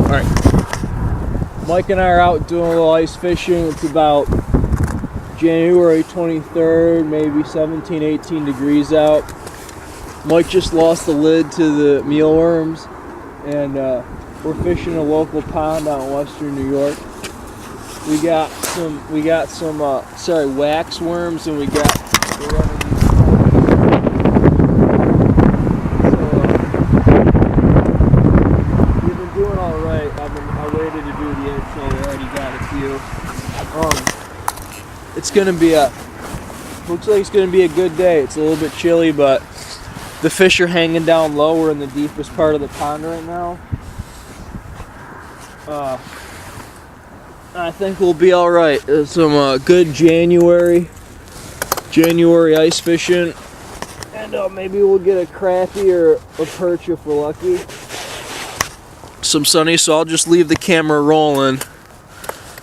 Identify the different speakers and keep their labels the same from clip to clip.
Speaker 1: Alright. Mike and I are out doing a little ice fishing. It's about January 23rd, maybe 17, 18 degrees out. Mike just lost the lid to the mealworms, and we're fishing a local pond out in western New York. We got some wax worms, and we've been doing all right. I waited to do the intro. We already got a few. Looks like it's gonna be a good day. It's a little bit chilly, but the fish are hanging down low. We're in the deepest part of the pond right now. I think we'll be all right. There's some good January ice fishing, and maybe we'll get a crappie or a perch if we're lucky. Some sunny, so I'll just leave the camera rolling.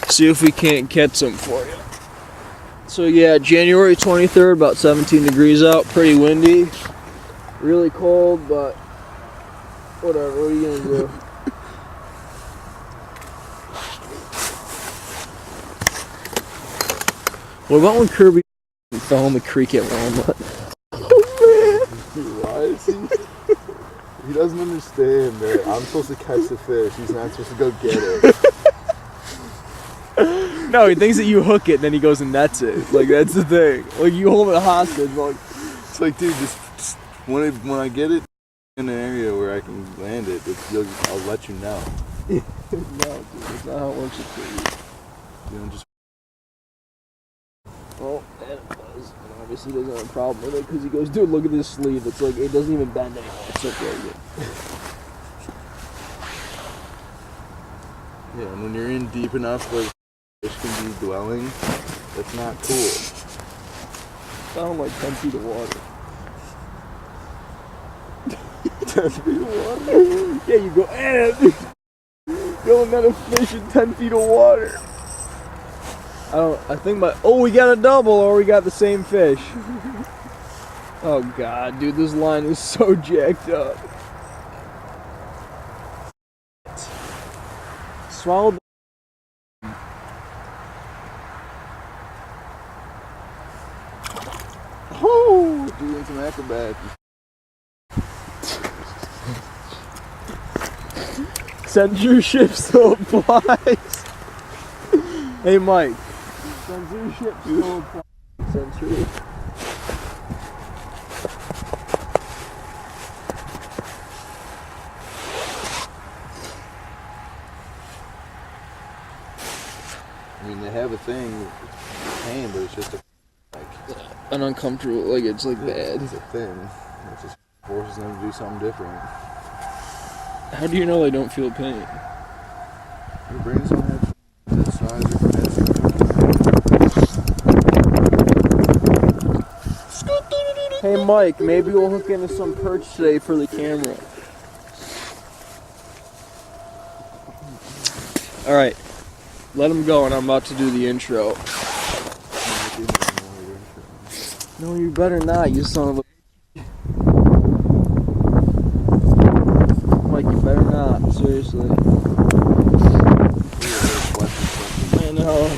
Speaker 1: See if we can't catch some for you. So yeah, January 23rd, about 17 degrees out, pretty windy, really cold, but whatever, what are you gonna do? What about when Kirby fell in the creek at Walmart?
Speaker 2: Oh man! Why is he doesn't understand that I'm supposed to catch the fish. He's not supposed to go get it.
Speaker 1: No, he thinks that you hook it, and then he goes and nets it. Like, that's the thing. Like, you hold it hostage. Like,
Speaker 2: it's like, dude, just when I get it in an area where I can land it, I'll let you know.
Speaker 1: No, dude, that's not how it works with you.
Speaker 2: You know, just.
Speaker 1: Well, and it does. And obviously he doesn't have a problem with it because he goes, dude, look at this sleeve. It's like, it doesn't even bend anymore. It's so crazy.
Speaker 2: Yeah, and when you're in deep enough where fish can be dwelling, that's not cool.
Speaker 1: Sound like 10 feet of water.
Speaker 2: 10 feet of water?
Speaker 1: Yeah, you go, going at a fish in 10 feet of water. I think we got a double, or we got the same fish. Oh god, dude, this line is so jacked up. Swallowed.
Speaker 2: Oh, doing some acrobats.
Speaker 1: Censorship still applies. Hey, Mike. Censorship still applies. Censorship.
Speaker 2: I mean, they have a thing, it's pain, but it's just
Speaker 1: an uncomfortable, like, it's like bad.
Speaker 2: It's a thing. It just forces them to do something different.
Speaker 1: How do you know they don't feel pain?
Speaker 2: Your brain's on that size or capacity.
Speaker 1: Hey Mike, maybe we'll hook into some perch today for the camera. Alright, let him go and I'm about to do the intro. No, you better not, you son of a... Mike, you better not, seriously. I know.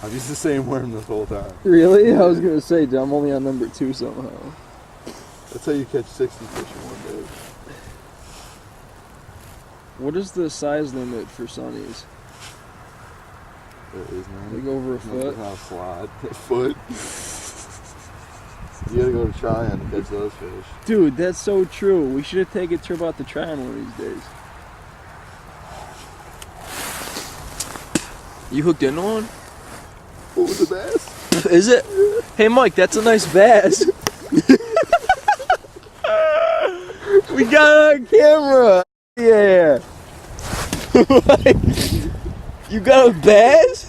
Speaker 2: I've used the same worm this whole time.
Speaker 1: Really? I was gonna say, dude, I'm only on number 2 somehow.
Speaker 2: That's how you catch 60 fish in one day.
Speaker 1: What is the size limit for sunnies?
Speaker 2: There is none.
Speaker 1: Like over a foot?
Speaker 2: It's not a slide. A foot. You gotta go to Tryon to catch those fish.
Speaker 1: Dude, that's so true. We should have taken a trip out to Tryon one of these days. You hooked into one?
Speaker 2: What was the bass?
Speaker 1: Is it? Hey Mike, that's a nice bass. We got it on camera. Yeah. You got a bass?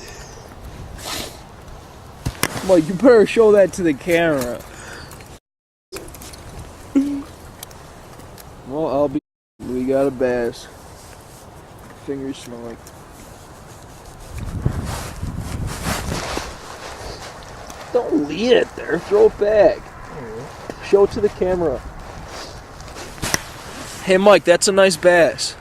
Speaker 1: Mike, you better show that to the camera. Well, we got a bass. Fingers smell like. Don't leave it there. Throw it back. Show it to the camera. Hey, Mike, that's a nice bass.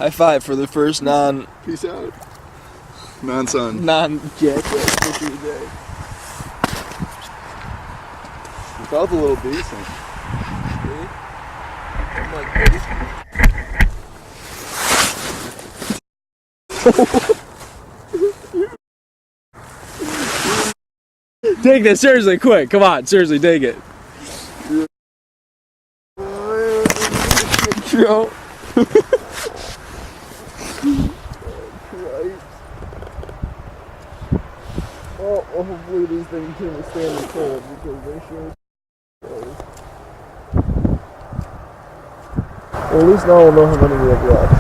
Speaker 1: High five for the first
Speaker 2: Peace out. Non-sun.
Speaker 1: non-jackass fish of the day.
Speaker 2: It felt a little decent.
Speaker 1: Really? I'm like, baby. Take this, seriously, quick. Come on, seriously, take it. Joe. Well, hopefully these things can withstand the cold because they sure. Well, at least now we'll know how many we have left.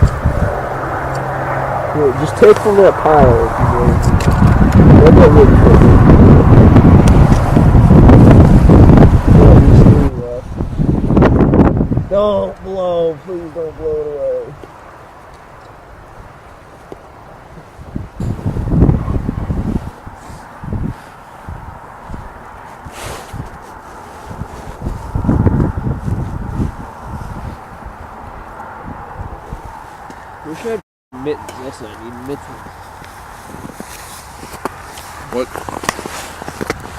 Speaker 1: Here, just take from that pile if you will. Let that look for me. Don't blow, please don't blow it away. We should have mittens. Yes, I need mittens.
Speaker 2: What?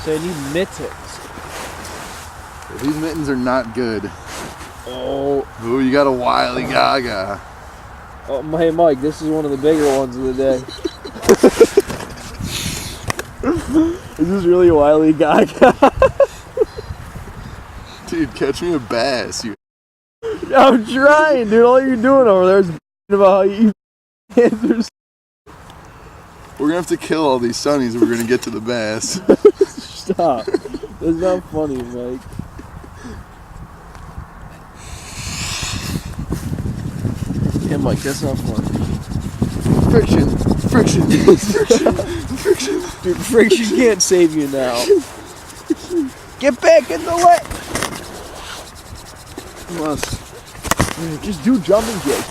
Speaker 1: So I need mittens.
Speaker 2: These mittens are not good.
Speaker 1: Oh.
Speaker 2: Ooh, you got a wily gaga.
Speaker 1: Oh, hey Mike, this is one of the bigger ones of the day. Is this really a wily gaga?
Speaker 2: Dude, catch me a bass. You.
Speaker 1: I'm trying, dude. All you're doing over there is about how you answers.
Speaker 2: We're gonna have to kill all these sunnies if we're gonna get to the bass.
Speaker 1: Stop. That's not funny, Mike. Yeah, Mike, that's not funny.
Speaker 2: Friction. Friction. Friction. Friction.
Speaker 1: Dude, friction can't save you now. Get back in the way.
Speaker 2: Come on.
Speaker 1: Just do jumping jigs.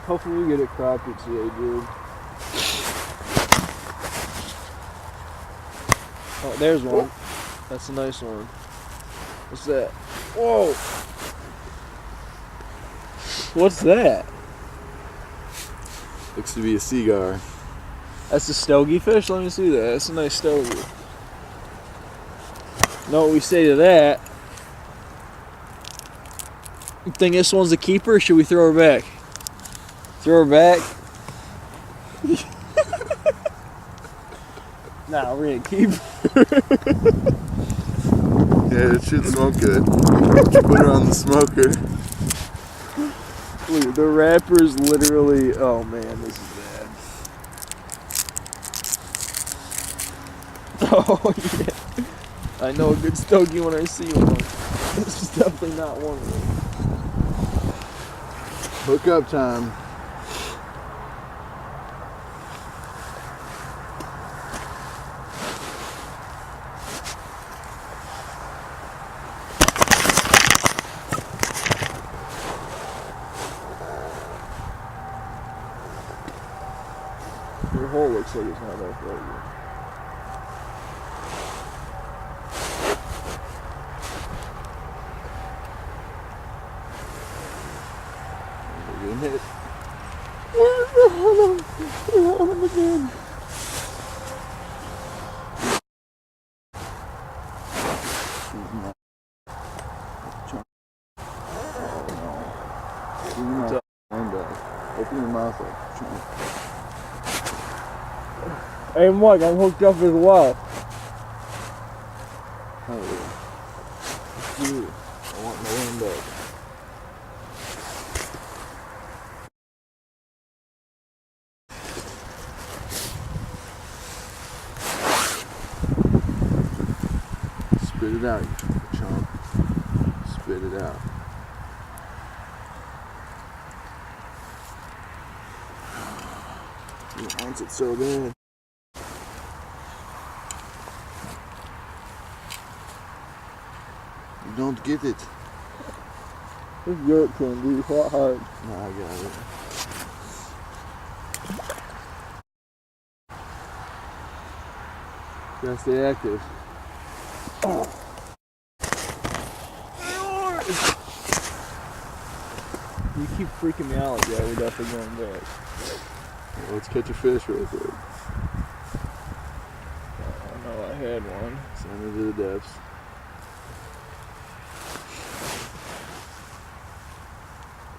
Speaker 1: Hopefully we get a crappie today, dude. Oh, there's one. That's a nice one. What's that? Whoa! What's that?
Speaker 2: Looks to be a seagar.
Speaker 1: That's a stogie fish? Let me see that. That's a nice stogie. Know what we say to that? You think this one's a keeper or should we throw her back? Throw her back? Nah, we're gonna keep her.
Speaker 2: Yeah, it should smoke good. Put her on the smoker.
Speaker 1: Look, the wrapper's literally. Oh man, this is bad. Oh yeah. I know a good stogie when I see one. This is definitely not one of them.
Speaker 2: Hook up time.
Speaker 1: Your hole looks like it's not that far.
Speaker 2: Hit.
Speaker 1: Where's the hell? Hit him again.
Speaker 2: Open your mouth up.
Speaker 1: Hey Mike, I'm hooked up as well.
Speaker 2: Oh yeah. Dude, I want my hand up. Spit it out, you chump. Spit it out. He wants it so bad. You don't get it.
Speaker 1: It's good, Ken, dude. Fought hard.
Speaker 2: No, I got it. Gotta stay active.
Speaker 1: keep freaking me out, yeah, we're definitely going back.
Speaker 2: Well, let's catch a fish real quick.
Speaker 1: I know I had one.
Speaker 2: Send it to the depths.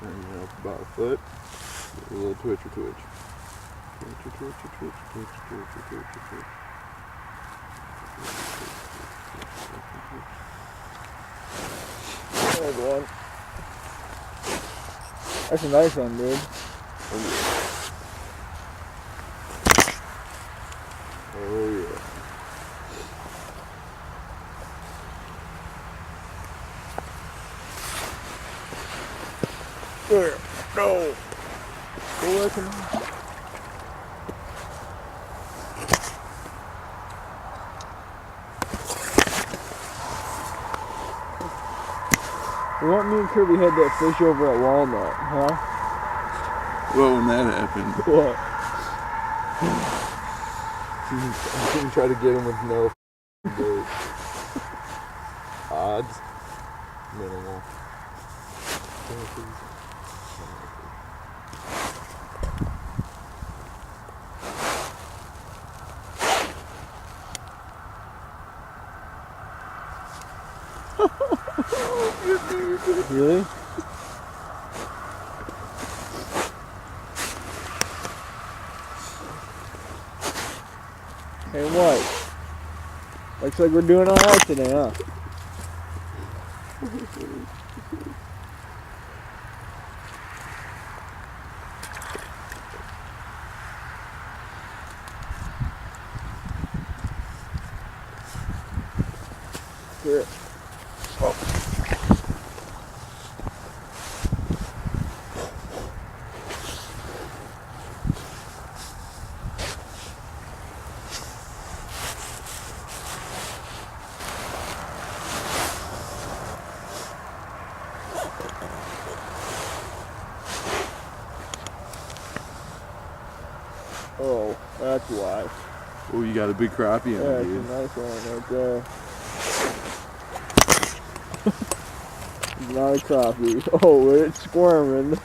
Speaker 2: Bring it up about a foot. Give it a little twitcher twitch. Twitcher, twitcher, twitcher, twitcher, twitcher, twitcher, twitcher.
Speaker 1: There's one. That's a nice one, dude.
Speaker 2: Oh yeah.
Speaker 1: There. No. Go back in. You want me and Kirby had that fish over at Walnut, huh?
Speaker 2: Well, when that happened,
Speaker 1: What?
Speaker 2: I'm gonna try to get him with no bait. Odds minimal.
Speaker 1: Really? Hey, what? Looks like we're doing alright today, huh? Here. Oh. Oh, that's why.
Speaker 2: Oh, you got a big crappie in
Speaker 1: Yeah,
Speaker 2: it,
Speaker 1: it's a
Speaker 2: dude.
Speaker 1: nice one right there. It's not a crappie. Oh, it's squirming.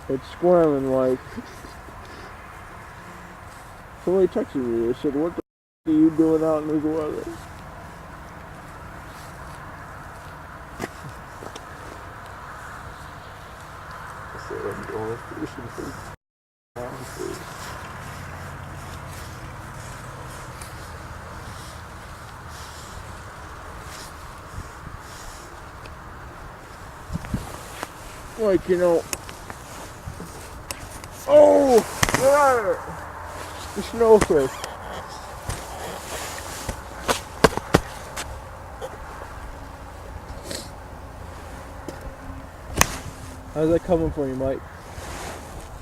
Speaker 1: It's squirming like. Somebody texted me. They said, "What the are you doing out in this weather?"
Speaker 2: So I'm going fishing for Panfish.
Speaker 1: Like, you know. Oh! There! The snowfish. How's that coming for you, Mike?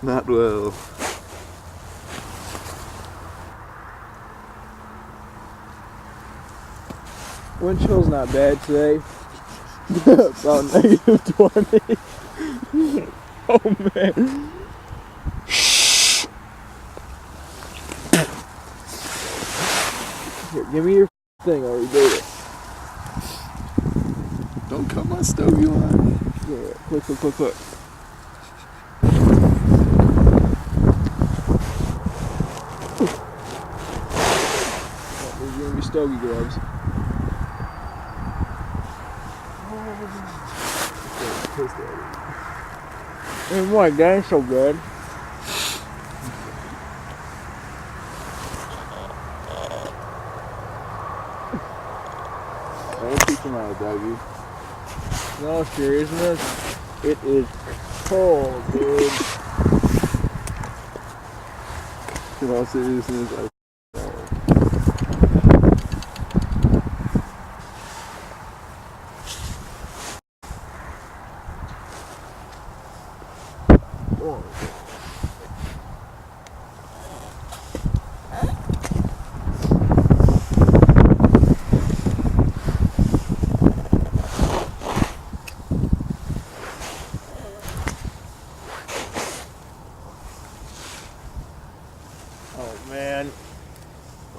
Speaker 2: Not well.
Speaker 1: Wind chill's not bad today. About -20. Oh man. Here, give me your thing, I'll rebait it.
Speaker 2: Don't cut my stogie line.
Speaker 1: Yeah, quick. There's gonna be stogie gloves. And what, that ain't so good.
Speaker 2: Don't teach him how to doggy.
Speaker 1: No seriousness, it is cold, dude.
Speaker 2: In all seriousness,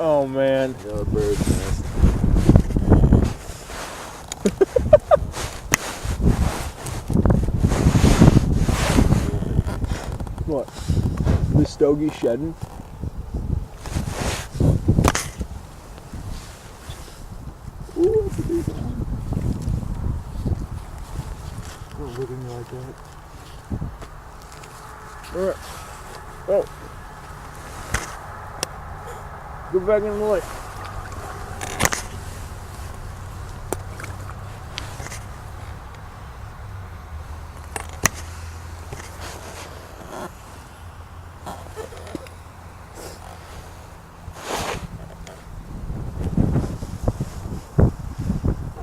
Speaker 1: Oh man.
Speaker 2: got a bird's nest.
Speaker 1: stogie shedding.
Speaker 2: Ooh, that's a big one. Don't look at me like that.
Speaker 1: Alright. Oh. Go back in the lake.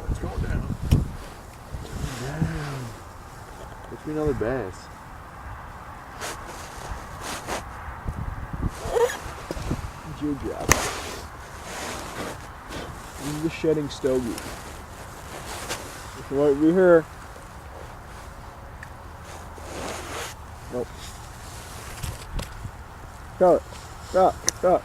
Speaker 2: It's going down. Down. Let's be another bass.
Speaker 1: Jig job. This is the shedding stogie. It's right be here. Nope. Stop. Stop. Stop.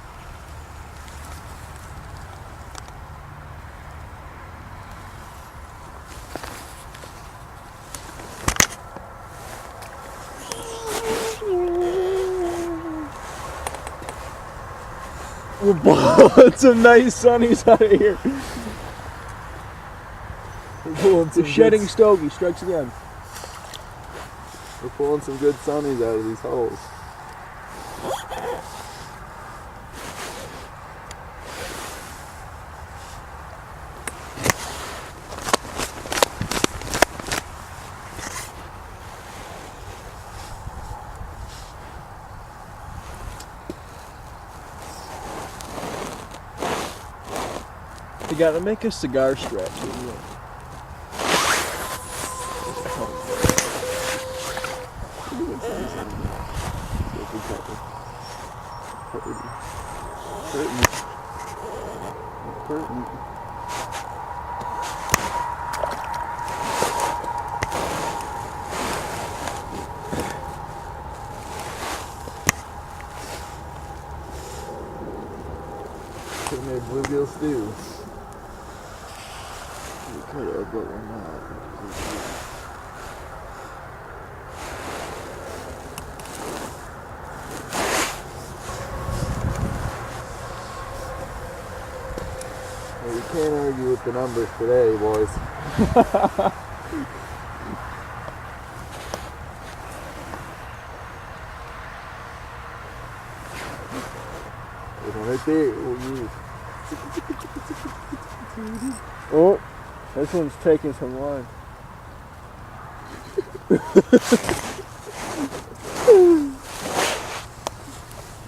Speaker 1: We're pulling some nice sunnies out of here.
Speaker 2: We're pulling
Speaker 1: The shedding stogie strikes again.
Speaker 2: We're pulling some good sunnies out of these holes.
Speaker 1: You gotta make a cigar strap.
Speaker 2: Could have made bluegill stew. We could have, but we're not. Well, you can't argue with the numbers today, boys. 800 there.
Speaker 1: Oh, this one's taking some line.
Speaker 2: You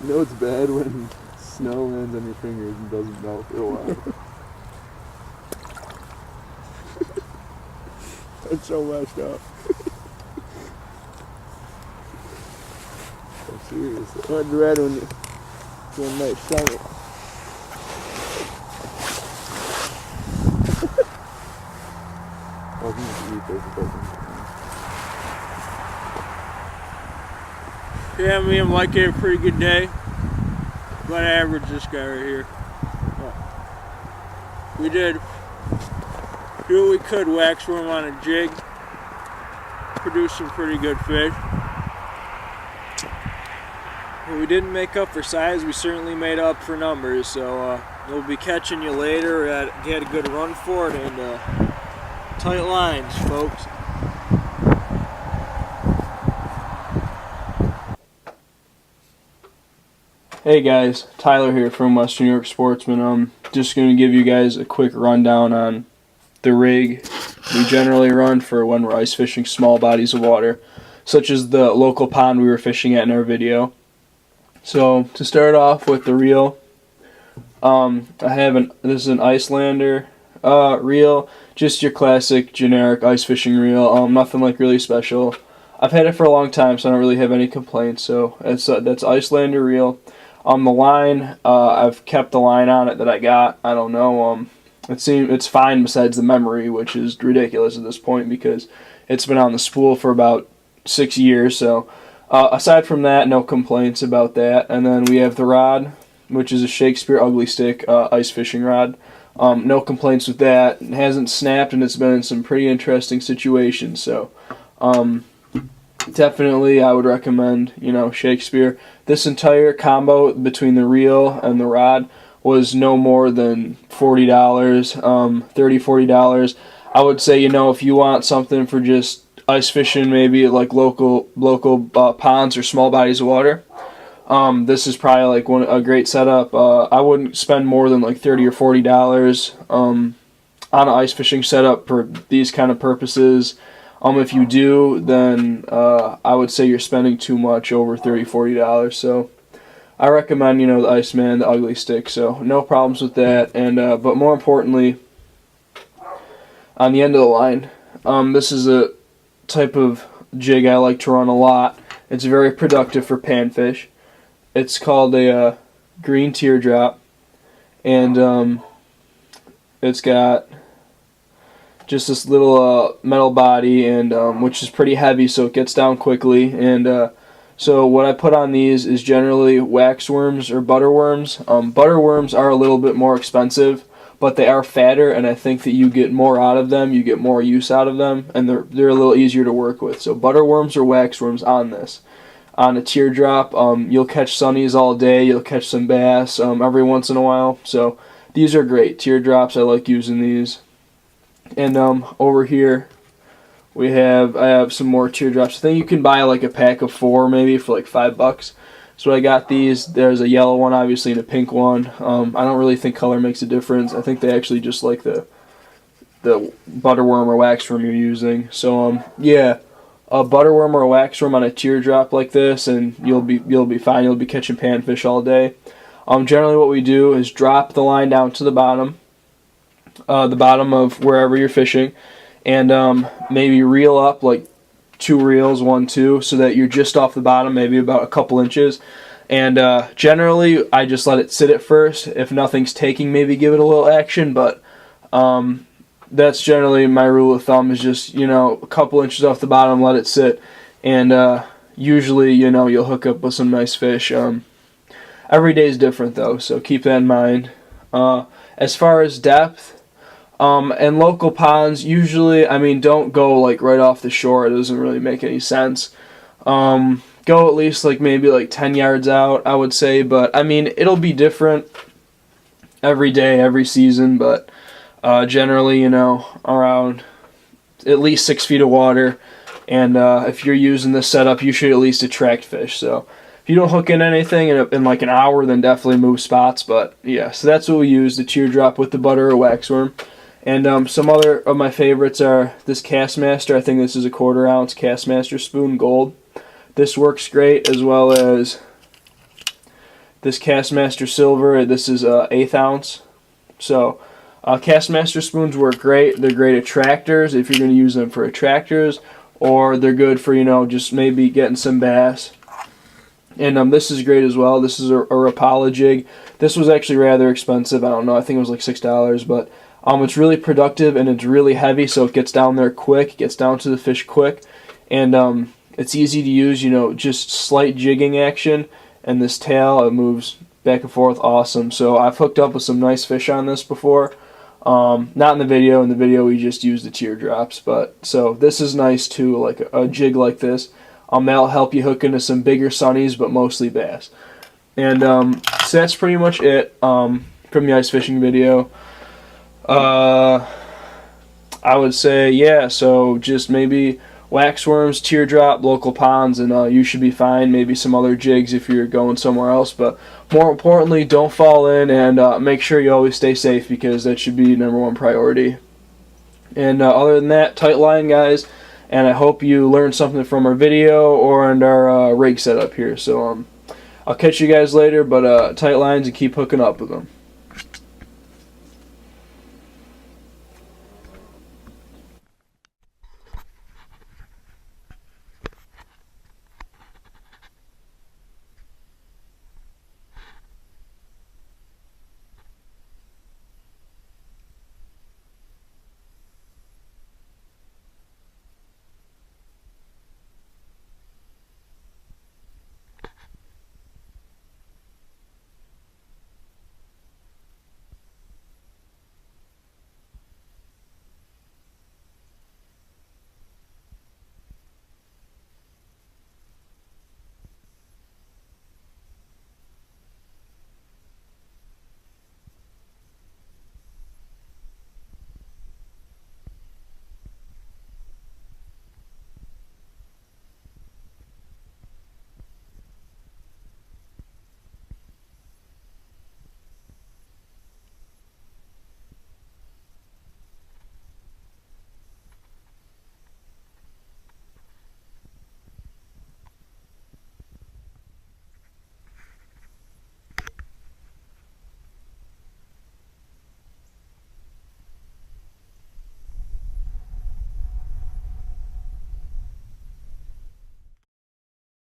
Speaker 2: know it's bad when snow lands on your fingers and doesn't melt for a while.
Speaker 1: It's so messed up.
Speaker 2: I'm serious.
Speaker 1: I'd rather when you get a nice sunny.
Speaker 2: Oh, you can eat this, it doesn't.
Speaker 1: Yeah, me and Mike had a pretty good day. About average this guy right here. We did do what we could, wax worm on a jig. Produced some pretty good fish. But we didn't make up for size, we certainly made up for numbers. So we'll be catching you later. We had a good run for it and tight lines, folks. Hey guys, Tyler here from Western New York Sportsman. I'm just going to give you guys a quick rundown on the rig we generally run for when we're ice fishing small bodies of water, such as the local pond we were fishing at in our video. So to start off with the reel, this is an Icelander reel, just your classic generic ice fishing reel, nothing like really special. I've had it for a long time, so I don't really have any complaints. So that's Icelander reel. On the line, I've kept the line on it that I got. I don't know. It's fine besides the memory, which is ridiculous at this point because it's been on the spool for about 6 years. So aside from that, no complaints about that. And then we have the rod, which is a Shakespeare Ugly Stick ice fishing rod. No complaints with that. It hasn't snapped, and it's been in some pretty interesting situations. So definitely I would recommend, Shakespeare. This entire combo between the reel and the rod was no more than $40, $30, $40. I would say, if you want something for just ice fishing, maybe like local ponds or small bodies of water, this is probably like a great setup. I wouldn't spend more than like $30 or $40 on an ice fishing setup for these kind of purposes. If you do, then I would say you're spending too much, over $30, $40. So I recommend, the Iceman, the Ugly Stick. So no problems with that. And but more importantly, on the end of the line, this is a type of jig I like to run a lot. It's very productive for panfish. It's called a green teardrop, and it's got just this little metal body, and which is pretty heavy, so it gets down quickly. And so what I put on these is generally waxworms or butterworms. Butterworms are a little bit more expensive, but they are fatter, and I think that you get more out of them, you get more use out of them, and they're a little easier to work with. So butterworms or waxworms on this. On a teardrop, you'll catch sunnies all day, you'll catch some bass every once in a while. So these are great teardrops. I like using these. And over here I have some more teardrops. I think you can buy like a pack of 4 maybe for like $5. So I got these. There's a yellow one, obviously, and a pink one. I don't really think color makes a difference. I think they actually just like the butterworm or waxworm you're using. So yeah, a butterworm or a waxworm on a teardrop like this, and you'll be fine. You'll be catching panfish all day. Generally, what we do is drop the line down to the bottom of wherever you're fishing, and maybe reel up like 2 reels, 1, 2, so that you're just off the bottom, maybe about a couple inches. And generally, I just let it sit at first. If nothing's taking, maybe give it a little action, but that's generally my rule of thumb, is just, a couple inches off the bottom, let it sit, and usually, you'll hook up with some nice fish. Every day is different, though, so keep that in mind. As far as depth, and local ponds, usually, don't go like right off the shore. It doesn't really make any sense. Go at least maybe 10 yards out, I would say, but it'll be different every day, every season, but generally, around at least 6 feet of water, and if you're using this setup, you should at least attract fish. So if you don't hook in anything in like an hour, then definitely move spots. But yeah, so that's what we use, the teardrop with the butter or waxworm. And some other of my favorites are this Castmaster. I think this is a 1/4 ounce Castmaster spoon, gold. This works great, as well as this Castmaster silver. This is 1/8 ounce. So Castmaster spoons work great. They're great attractors if you're going to use them for attractors, or they're good for, just maybe getting some bass. And this is great as well. This is a Rapala jig. This was actually rather expensive. I don't know. I think it was like $6, but it's really productive, and it's really heavy, so it gets down there quick, gets down to the fish quick, and it's easy to use. Just slight jigging action, and this tail, it moves back and forth, awesome. So I've hooked up with some nice fish on this before. Not in the video. In the video, we just used the teardrops, but so this is nice too, like a jig like this. That'll help you hook into some bigger sunnies, but mostly bass. And so that's pretty much it from the ice fishing video. I would say, yeah, so just maybe waxworms, teardrop, local ponds, and you should be fine. Maybe some other jigs if you're going somewhere else, but more importantly, don't fall in, and make sure you always stay safe, because that should be #1 priority. And other than that, tight line, guys, and I hope you learned something from our video or in our rig setup here. So I'll catch you guys later, but tight lines and keep hooking up with them.